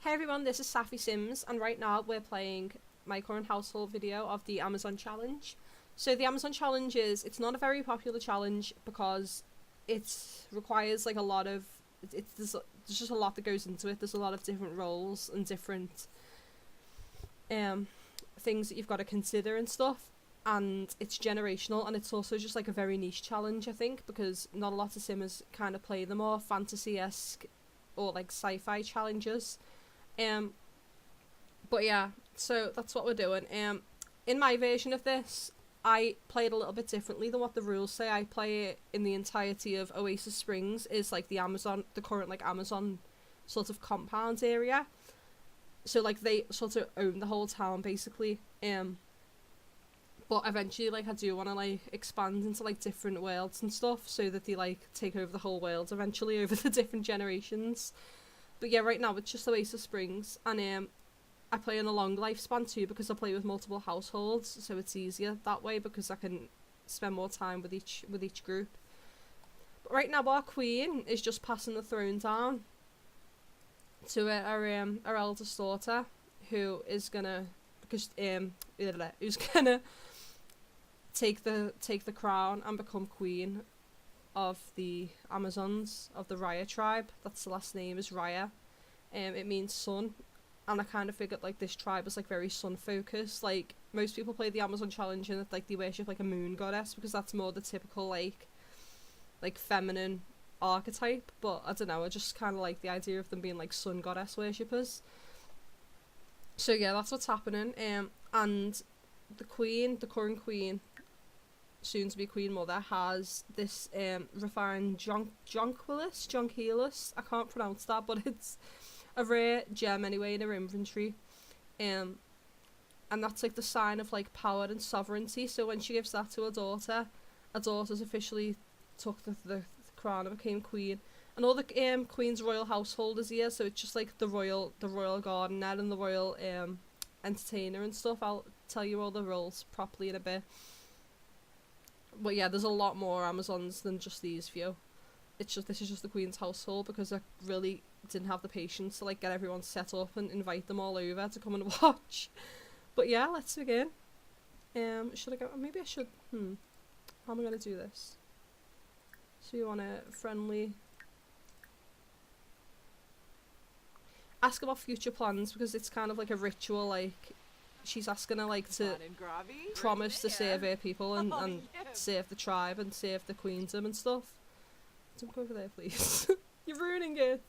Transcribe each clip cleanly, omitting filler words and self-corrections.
Hey everyone, this is Safi Sims, and right now we're playing my current household video of the Amazon challenge. So the Amazon challenge it's not a very popular challenge because it requires like a lot of, there's just a lot that goes into it. There's a lot of different roles and different things that you've got to consider and stuff. And it's generational, and it's also just like a very niche challenge, I think, because not a lot of simmers kind of play the more fantasy-esque or like sci-fi challenges. But yeah, so that's what we're doing. In my version of this, I play it a little bit differently than what the rules say. I play it in the entirety of Oasis Springs, is like the current like Amazon sort of compound area. So like they sort of own the whole town basically. But eventually, like, I do want to like expand into like different worlds and stuff, so that they like take over the whole world eventually over the different generations. But yeah, right now it's just Oasis Springs, and I play in a long lifespan too because I play with multiple households, so it's easier that way because I can spend more time with each group. But right now our queen is just passing the throne down to our eldest daughter, who is gonna who's gonna take the crown and become queen of the Amazons of the Raya tribe. That's the last name, is Raya. It means sun, and I kind of figured like this tribe is like very sun focused. Like most people play the Amazon challenge and like they worship like a moon goddess because that's more the typical like feminine archetype. But I don't know, I just kind of like the idea of them being like sun goddess worshippers. So yeah, that's what's happening. And the current queen, soon to be queen mother, has this refined jonquillus. I can't pronounce that, but it's a rare gem anyway in her inventory. And that's like the sign of like power and sovereignty. So when she gives that to her daughter's officially took the crown and became queen. And all the queen's royal household is here, so it's just like the royal gardener and the royal entertainer and stuff. I'll tell you all the roles properly in a bit. But yeah, there's a lot more Amazons than just these few. This is just the queen's household because I really didn't have the patience to like get everyone set up and invite them all over to come and watch. But yeah, let's begin. Should I go? Maybe I should. How am I gonna do this? So you want a friendly. Ask about future plans because it's kind of like a ritual. Like she's asking her like to promise to save her people and save the tribe and save the queendom and stuff. Don't go over there, please. You're ruining it.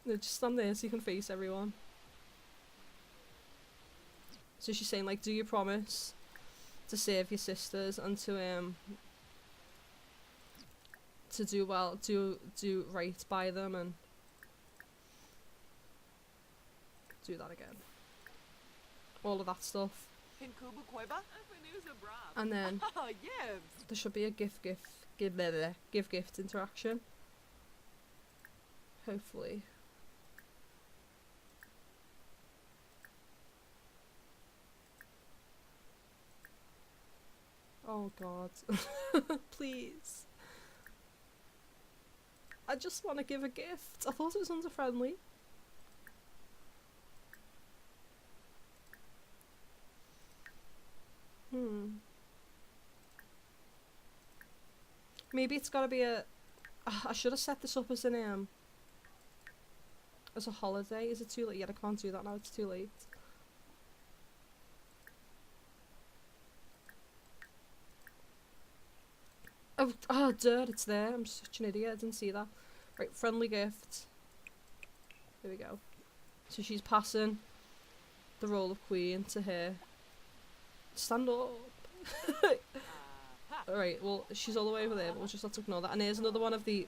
No, just stand there so you can face everyone. So she's saying like, do you promise to save your sisters and to do well, do right by them and do that again. All of that stuff. And then there should be a give gift interaction. Hopefully. Oh god. Please. I just want to give a gift. I thought it was under friendly. Maybe it's gotta be a. I should have set this up as an as a holiday. Is it too late? Yeah, I can't do that now. It's too late. Oh, dirt! It's there. I'm such an idiot. I didn't see that. Right, friendly gift. Here we go. So she's passing the role of queen to her. Stand up. Alright, well, she's all the way over there, but we'll just have to ignore that. And here's another one of the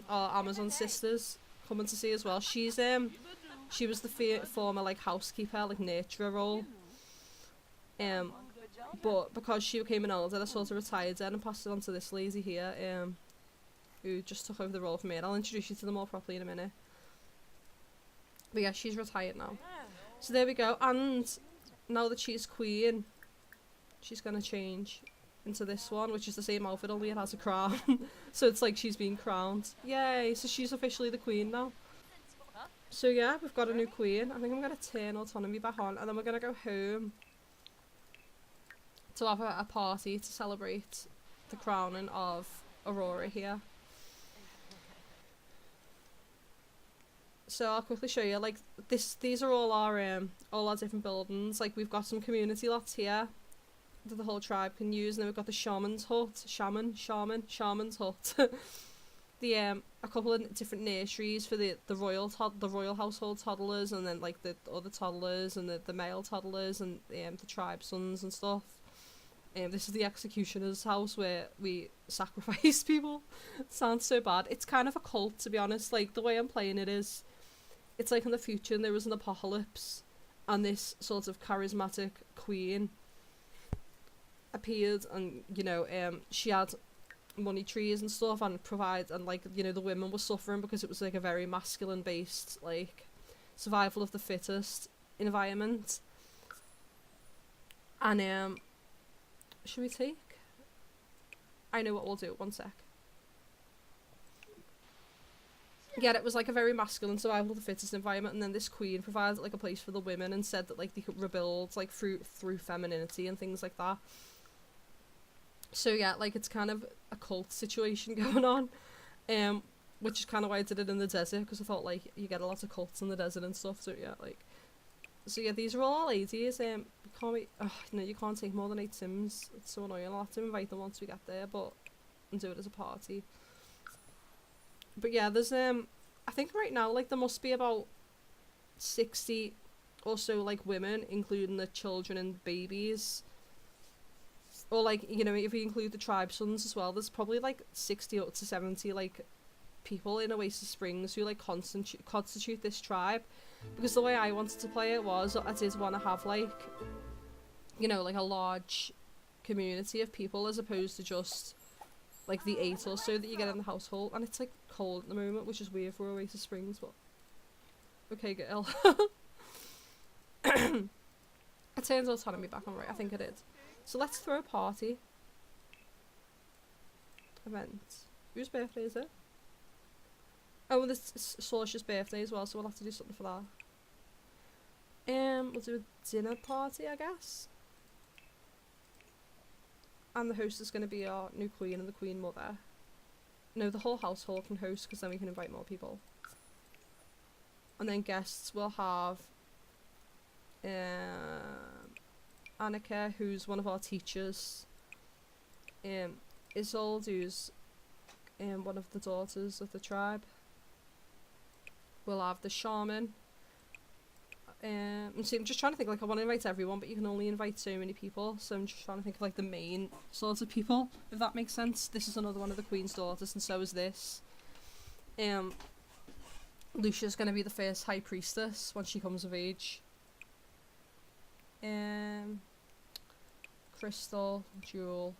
our Amazon sisters coming to see as well. She was the former like housekeeper, like nurturer role. But because she became an elder, I sort of retired then and passed it on to this lady here, who just took over the role from me. And I'll introduce you to them all properly in a minute. But yeah, she's retired now. So there we go. And now that she's queen, she's gonna change into this one, which is the same outfit, only it has a crown. So it's like she's been crowned. Yay! So she's officially the queen now. So yeah, we've got a new queen. I think I'm going to turn autonomy back on, and then we're going to go home to have a party to celebrate the crowning of Aurora here. So I'll quickly show you, like, these are all our different buildings. Like, we've got some community lots here that the whole tribe can use, and then we've got the shaman's hut, shaman's hut. The a couple of different nurseries for the royal household toddlers, and then like the other toddlers and the male toddlers and the tribe sons and stuff. This is the executioner's house where we sacrifice people. It sounds so bad. It's kind of a cult, to be honest. Like, the way I'm playing it is, it's like in the future and there was an apocalypse, and this sort of charismatic queen appeared, and you know, she had money trees and stuff, and like, you know, the women were suffering because it was like a very masculine based, like, survival of the fittest environment. And should we take? I know what we'll do, one sec. Yeah, it was like a very masculine survival of the fittest environment, and then this queen provided like a place for the women and said that like they could rebuild like through femininity and things like that. So yeah, like, it's kind of a cult situation going on, which is kind of why I did it in the desert, because I thought like you get a lot of cults in the desert and stuff. So yeah, like, so yeah, these are all our ladies. You can't take more than 8 sims. It's so annoying. I'll have to invite them once we get there, and do it as a party. But yeah, there's I think right now, like, there must be about 60 or so like women, including the children and babies. Or like, you know, if you include the tribe sons as well, there's probably like 60 up to 70 like people in Oasis Springs who like constitute this tribe. Because the way I wanted to play it was, I did want to have like, you know, like a large community of people, as opposed to just like the 8 or so that you get in the household. And it's like cold at the moment, which is weird for Oasis Springs, but okay, girl. I turned autonomy back on, right? I think I did. So let's throw a party. Event. Whose birthday is it? Oh, and it's Sorcia's birthday as well, so we'll have to do something for that. We'll do a dinner party, I guess. And the host is going to be our new queen and the queen mother. No, the whole household can host, because then we can invite more people. And then guests will have Annika, who's one of our teachers, Isolde, who's one of the daughters of the tribe. We'll have the shaman. So I'm just trying to think, like, I want to invite everyone, but you can only invite so many people, so I'm just trying to think of like the main sorts of people, if that makes sense. This is another one of the queen's daughters, and so is this. Lucia's going to be the first high priestess when she comes of age. Crystal, Jewel.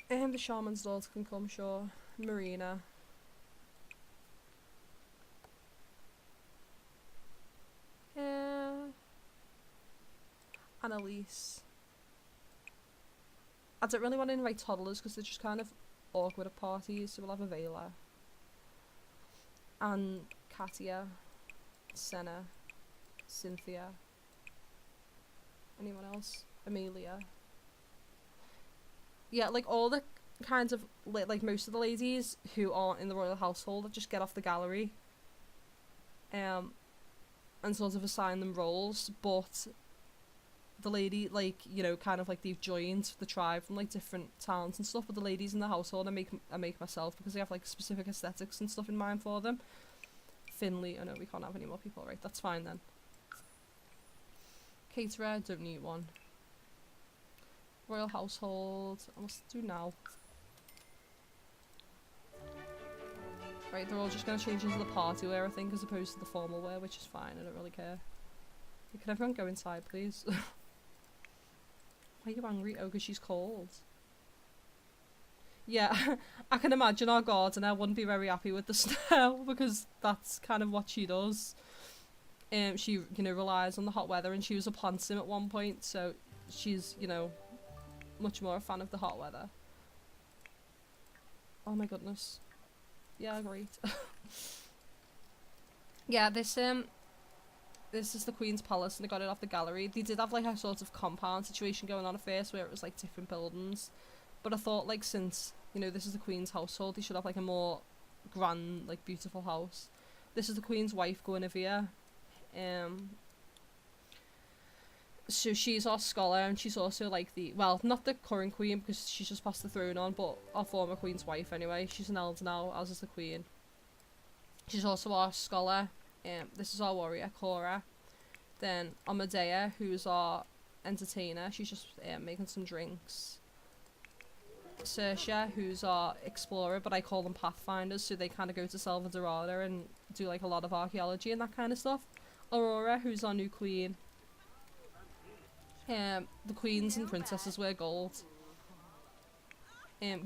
The shaman's daughter can come, sure. Marina. Annalise. I don't really want to invite toddlers because they're just kind of awkward at parties, so we'll have a Vela. And Katia. Senna. Cynthia. Anyone else? Amelia. Yeah, like all the kinds of, like most of the ladies who aren't in the royal household just get off the gallery. And sort of assign them roles, but the lady, like, you know, kind of like they've joined the tribe from like different towns and stuff, but the ladies in the household I make myself, because they have like specific aesthetics and stuff in mind for them. Finley, oh no, we can't have any more people, right, that's fine then. Caterer, don't need one. Royal household, I must do now. Right, they're all just going to change into the party wear, I think, as opposed to the formal wear, which is fine, I don't really care. Can everyone go inside, please? Why are you angry? Oh, because she's cold. Yeah, I can imagine our gardener wouldn't be very happy with the snow, because that's kind of what she does. She, you know, relies on the hot weather, and she was a plant sim at one point, so she's, you know, much more a fan of the hot weather. Oh my goodness. Yeah, great. Yeah, this is the Queen's Palace, and they got it off the gallery. They did have like a sort of compound situation going on at first where it was like different buildings, but I thought like since, you know, this is the Queen's household, they should have like a more grand, like beautiful house. This is the Queen's wife, Guinevere. So she's our scholar, and she's also like the, well, not the current queen because she's just passed the throne on, but our former queen's wife anyway. She's an elder now, as is the queen. She's also our scholar. This is our warrior, Cora. Then Amadea, who's our entertainer. She's just making some drinks. Saoirse, who's our explorer, but I call them pathfinders, so they kind of go to Aurora and do like a lot of archaeology and that kind of stuff. Aurora, who's our new queen. The queens and princesses wear gold.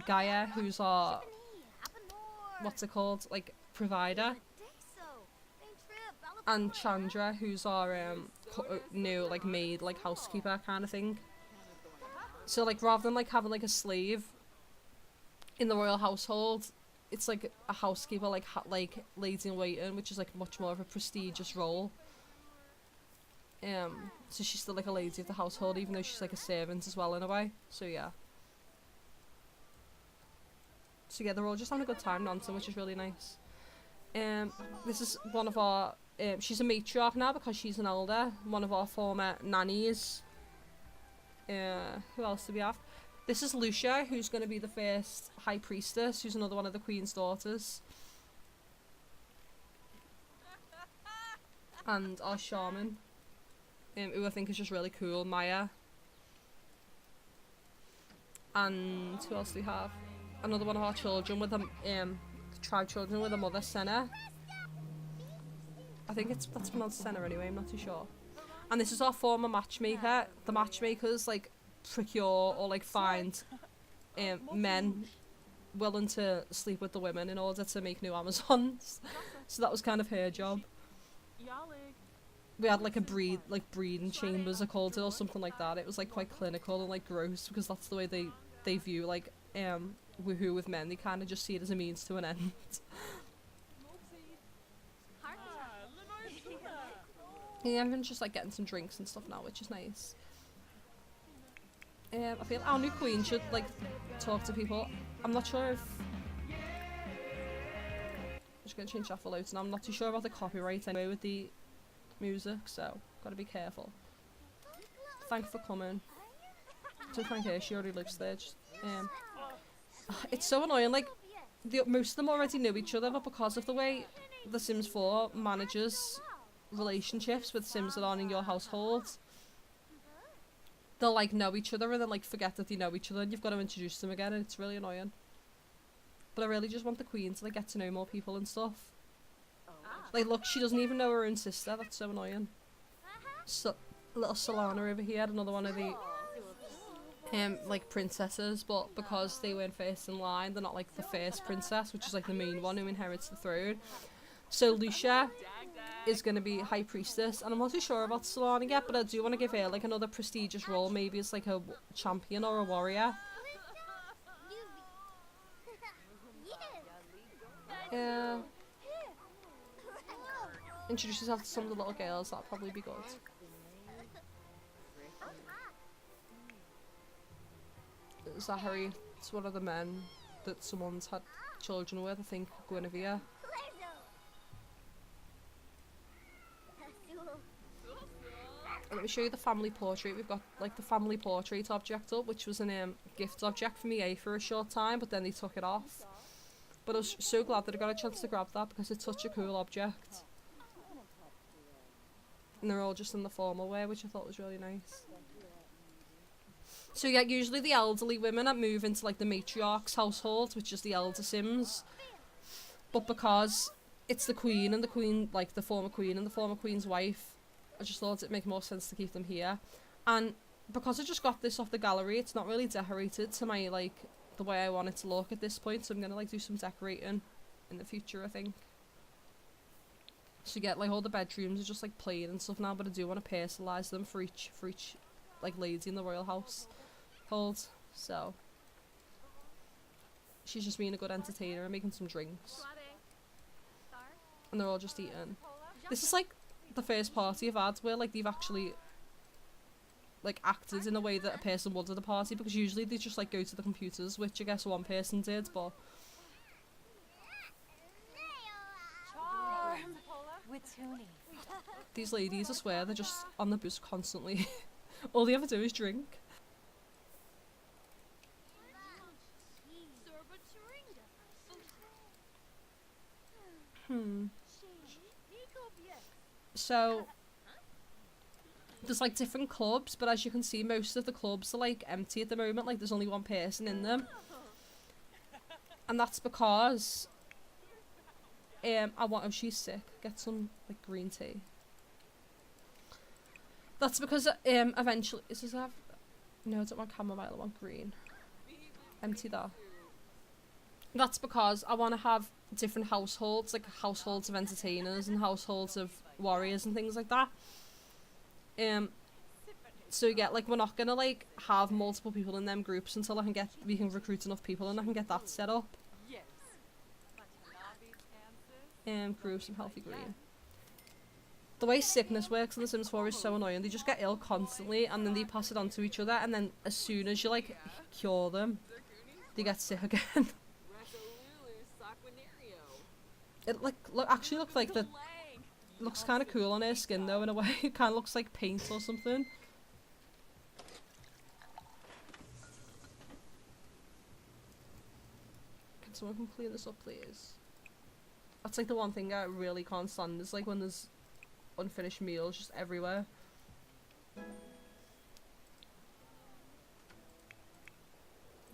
Gaia, who's our, what's it called, like, provider. And Chandra, who's our new, like, maid, like, housekeeper kind of thing. So, like, rather than, like, having, like, a slave in the royal household, it's, like, a housekeeper, like, lady-in-waiting, which is, like, much more of a prestigious role. So she's still, like, a lady of the household, even though she's, like, a servant as well, in a way. So, yeah. So, yeah, they're all just having a good time dancing, which is really nice. This is one of our... she's a matriarch now because she's an elder. One of our former nannies. Who else do we have? This is Lucia, who's going to be the first high priestess, who's another one of the queen's daughters. And our shaman, who I think is just really cool, Maya. And who else do we have? Another one of our children with a tribe children with a mother, Senna. I think that's pronounced Senna anyway, I'm not too sure. And this is our former matchmaker. The matchmakers like procure or like find men willing to sleep with the women in order to make new Amazons. So that was kind of her job. We had like breeding chambers, I called it, or something like that. It was like quite clinical and like gross because that's the way they view like woohoo with men. They kind of just see it as a means to an end. Yeah, everyone's just like getting some drinks and stuff now, which is nice. I feel our new queen should like talk to people. I'm not sure if I'm just gonna change that for loads, and I'm not too sure about the copyright anyway with the music, so gotta be careful. Thanks for coming. To thank her, she already lives there. Just, it's so annoying. Like most of them already know each other, but because of the way The Sims 4 manages relationships with Sims that aren't in your household, they'll like know each other and then like forget that they know each other, and you've got to introduce them again, and it's really annoying. But I really just want the queen to like get to know more people and stuff. Like look, she doesn't even know her own sister. That's so annoying. So little Solana over here, another one of the like princesses, but because they weren't first in line, they're not like the first princess, which is like the main one who inherits the throne. So Lucia is going to be high priestess, and I'm not too sure about Solana yet, but I do want to give her like another prestigious role. Maybe it's like a champion or a warrior. Yeah. Introduce yourself to some of the little girls, that'd probably be good. Zachary, it's one of the men that someone's had children with, I think Guinevere. Let me show you the family portrait. We've got like the family portrait object up, which was a gift object from EA for a short time, but then they took it off. But I was so glad that I got a chance to grab that because it's such a cool object. And they're all just in the formal way, which I thought was really nice. So yeah, usually the elderly women that move into like the matriarch's household, which is the elder Sims. But because it's the queen and the queen, like the former queen and the former queen's wife, I just thought it'd make more sense to keep them here. And because I just got this off the gallery, it's not really decorated to my like the way I want it to look at this point, so I'm gonna like do some decorating in the future, I think. So yeah, like all the bedrooms are just like plain and stuff now, but I do want to personalise them for each like lady in the royal household. So she's just being a good entertainer and making some drinks. And they're all just eating. This is like the first party I've had where like they've actually like acted in a way that a person would at a party, because usually they just like go to the computers, which I guess one person did, but these ladies, I swear, they're just on the bus constantly. All they ever do is drink. So there's like different clubs, but as you can see, most of the clubs are like empty at the moment. Like there's only one person in them, and that's because oh, she's sick. Get some like green tea. That's because eventually is this have no, I don't want chamomile, I want green. Empty that. That's because I want to have different households, like households of entertainers and households of warriors and things like that. So yeah, like we're not gonna like have multiple people in them groups until we can recruit enough people and I can get that set up. Grow some healthy green. The way sickness works in The Sims 4 is so annoying. They just get ill constantly and then they pass it on to each other, and then as soon as you like cure them, they get sick again. It actually looks like looks kind of cool on her skin though in a way. It kind of looks like paint or something. Can someone come clean this up, please? That's like the one thing I really can't stand, is like when there's unfinished meals just everywhere.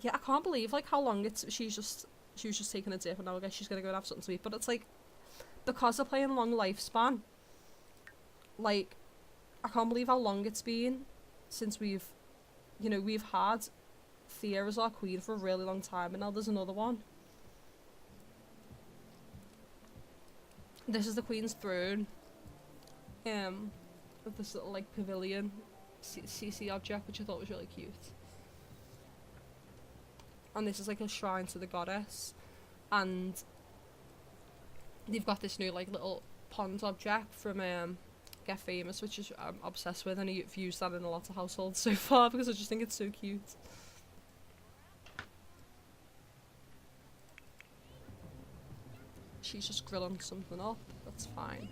Yeah, I can't believe like how long she was just taking a dip and now I guess she's gonna go and have something to eat. But it's like, because they're playing long lifespan, like I can't believe how long it's been since we've had Thea as our queen for a really long time, and now there's another one. This is the queen's throne, with this little like pavilion CC object, which I thought was really cute. And this is like a shrine to the goddess, and they've got this new like little pond object from Get Famous, which is I'm obsessed with, and I've used that in a lot of households so far because I just think it's so cute. She's just grilling something up, that's fine.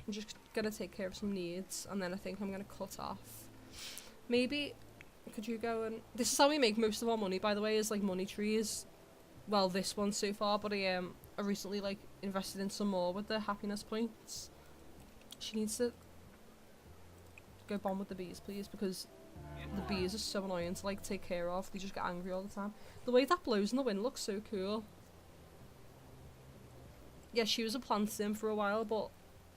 I'm just gonna take care of some needs, and then I think I'm gonna cut off. Maybe, could you go and... This is how we make most of our money, by the way, is like money trees. Well, this one so far, but I recently like invested in some more with the happiness points. She needs to go bond with the bees, please, because the bees are so annoying to like take care of. They just get angry all the time. The way that blows in the wind looks so cool. Yeah, she was a plant sim for a while, but...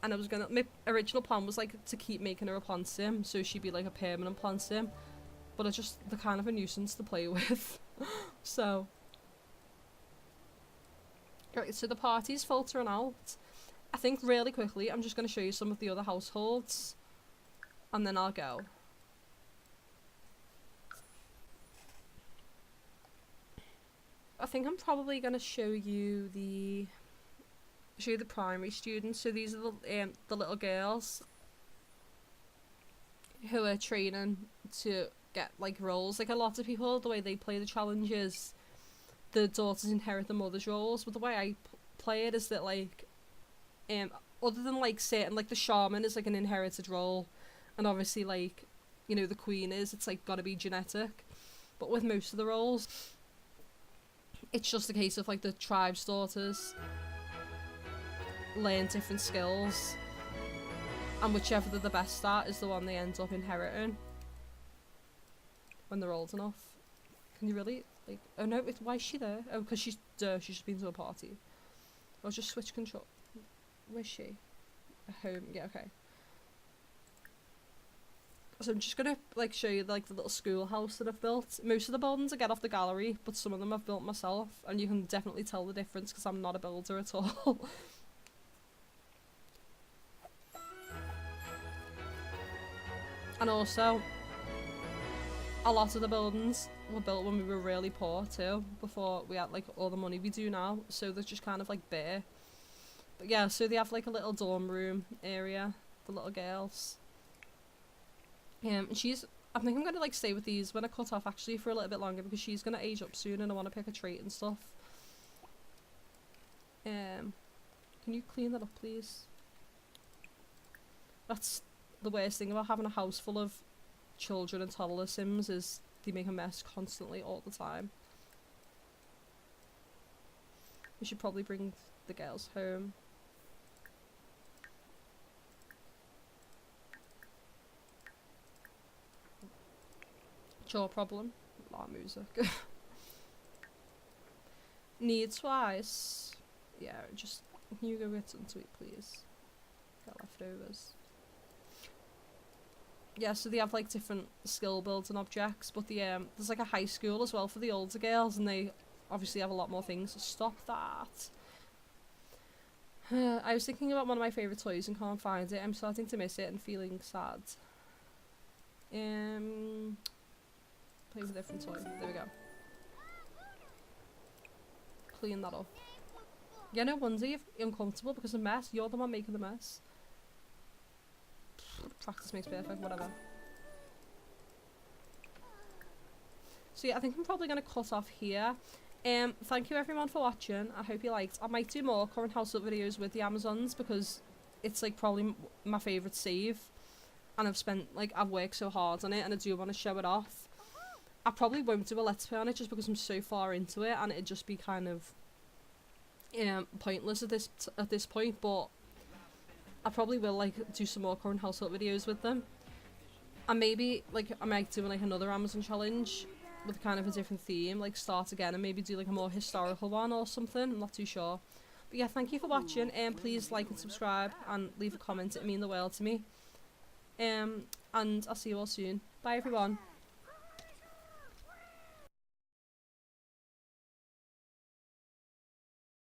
And I was gonna... My original plan was like to keep making her a plant sim, so she'd be like a permanent plant sim. But it's just, they're kind of a nuisance to play with. So... Right, so the party's filtering out. I think really quickly I'm just going to show you some of the other households. And then I'll go. I think I'm probably going to show you the primary students. So these are the little girls who are training to get like roles. Like a lot of people, the way they play the challenges, the daughters inherit the mother's roles. But the way I play it is that like, other than like certain, like the shaman is like an inherited role, and obviously like, you know, the queen is, it's like gotta be genetic. But with most of the roles, it's just a case of like the tribe's daughters learn different skills, and whichever they're the best at is the one they end up inheriting when they're old enough. Can you really, like, oh no, why is she there? Oh, because she's just been to a party. I'll just switch control. Where's she? Home, yeah, okay. So I'm just gonna like show you like the little schoolhouse that I've built. Most of the buildings I get off the gallery, but some of them I've built myself, and you can definitely tell the difference because I'm not a builder at all. And also, a lot of the buildings were built when we were really poor too, before we had like all the money we do now, so they're just kind of like bare. But yeah, so they have like a little dorm room area, the little girls. And I think I'm gonna like stay with these when I cut off actually for a little bit longer, because she's gonna age up soon and I want to pick a trait and stuff. Can you clean that up, please? That's the worst thing about having a house full of children and toddler Sims, is they make a mess constantly all the time. We should probably bring the girls home. Jaw problem. Loud music. Need twice. Yeah, just can you go get some to eat, please? Got leftovers. Yeah, so they have like different skill builds and objects, but there's like a high school as well for the older girls, and they obviously have a lot more things. Stop that. I was thinking about one of my favourite toys and can't find it. I'm starting to miss it and feeling sad. Play with a different toy. There we go. Clean that up. Yeah, no wonder you're uncomfortable, because the mess, you're the one making the mess. Practice makes perfect, whatever. So yeah, I think I'm probably going to cut off here. Thank you everyone for watching. I hope you liked. I might do more current household videos with the Amazons, because it's like probably my favourite save. And I've worked so hard on it, and I do want to show it off. I probably won't do a let's play on it just because I'm so far into it, and it'd just be kind of pointless at this point, but I probably will like do some more current household videos with them. And maybe like I might do like another Amazon challenge with kind of a different theme, like start again and maybe do like a more historical one or something. I'm not too sure. But yeah, thank you for watching, and please like and subscribe and leave a comment. It means the world to me. And I'll see you all soon. Bye everyone.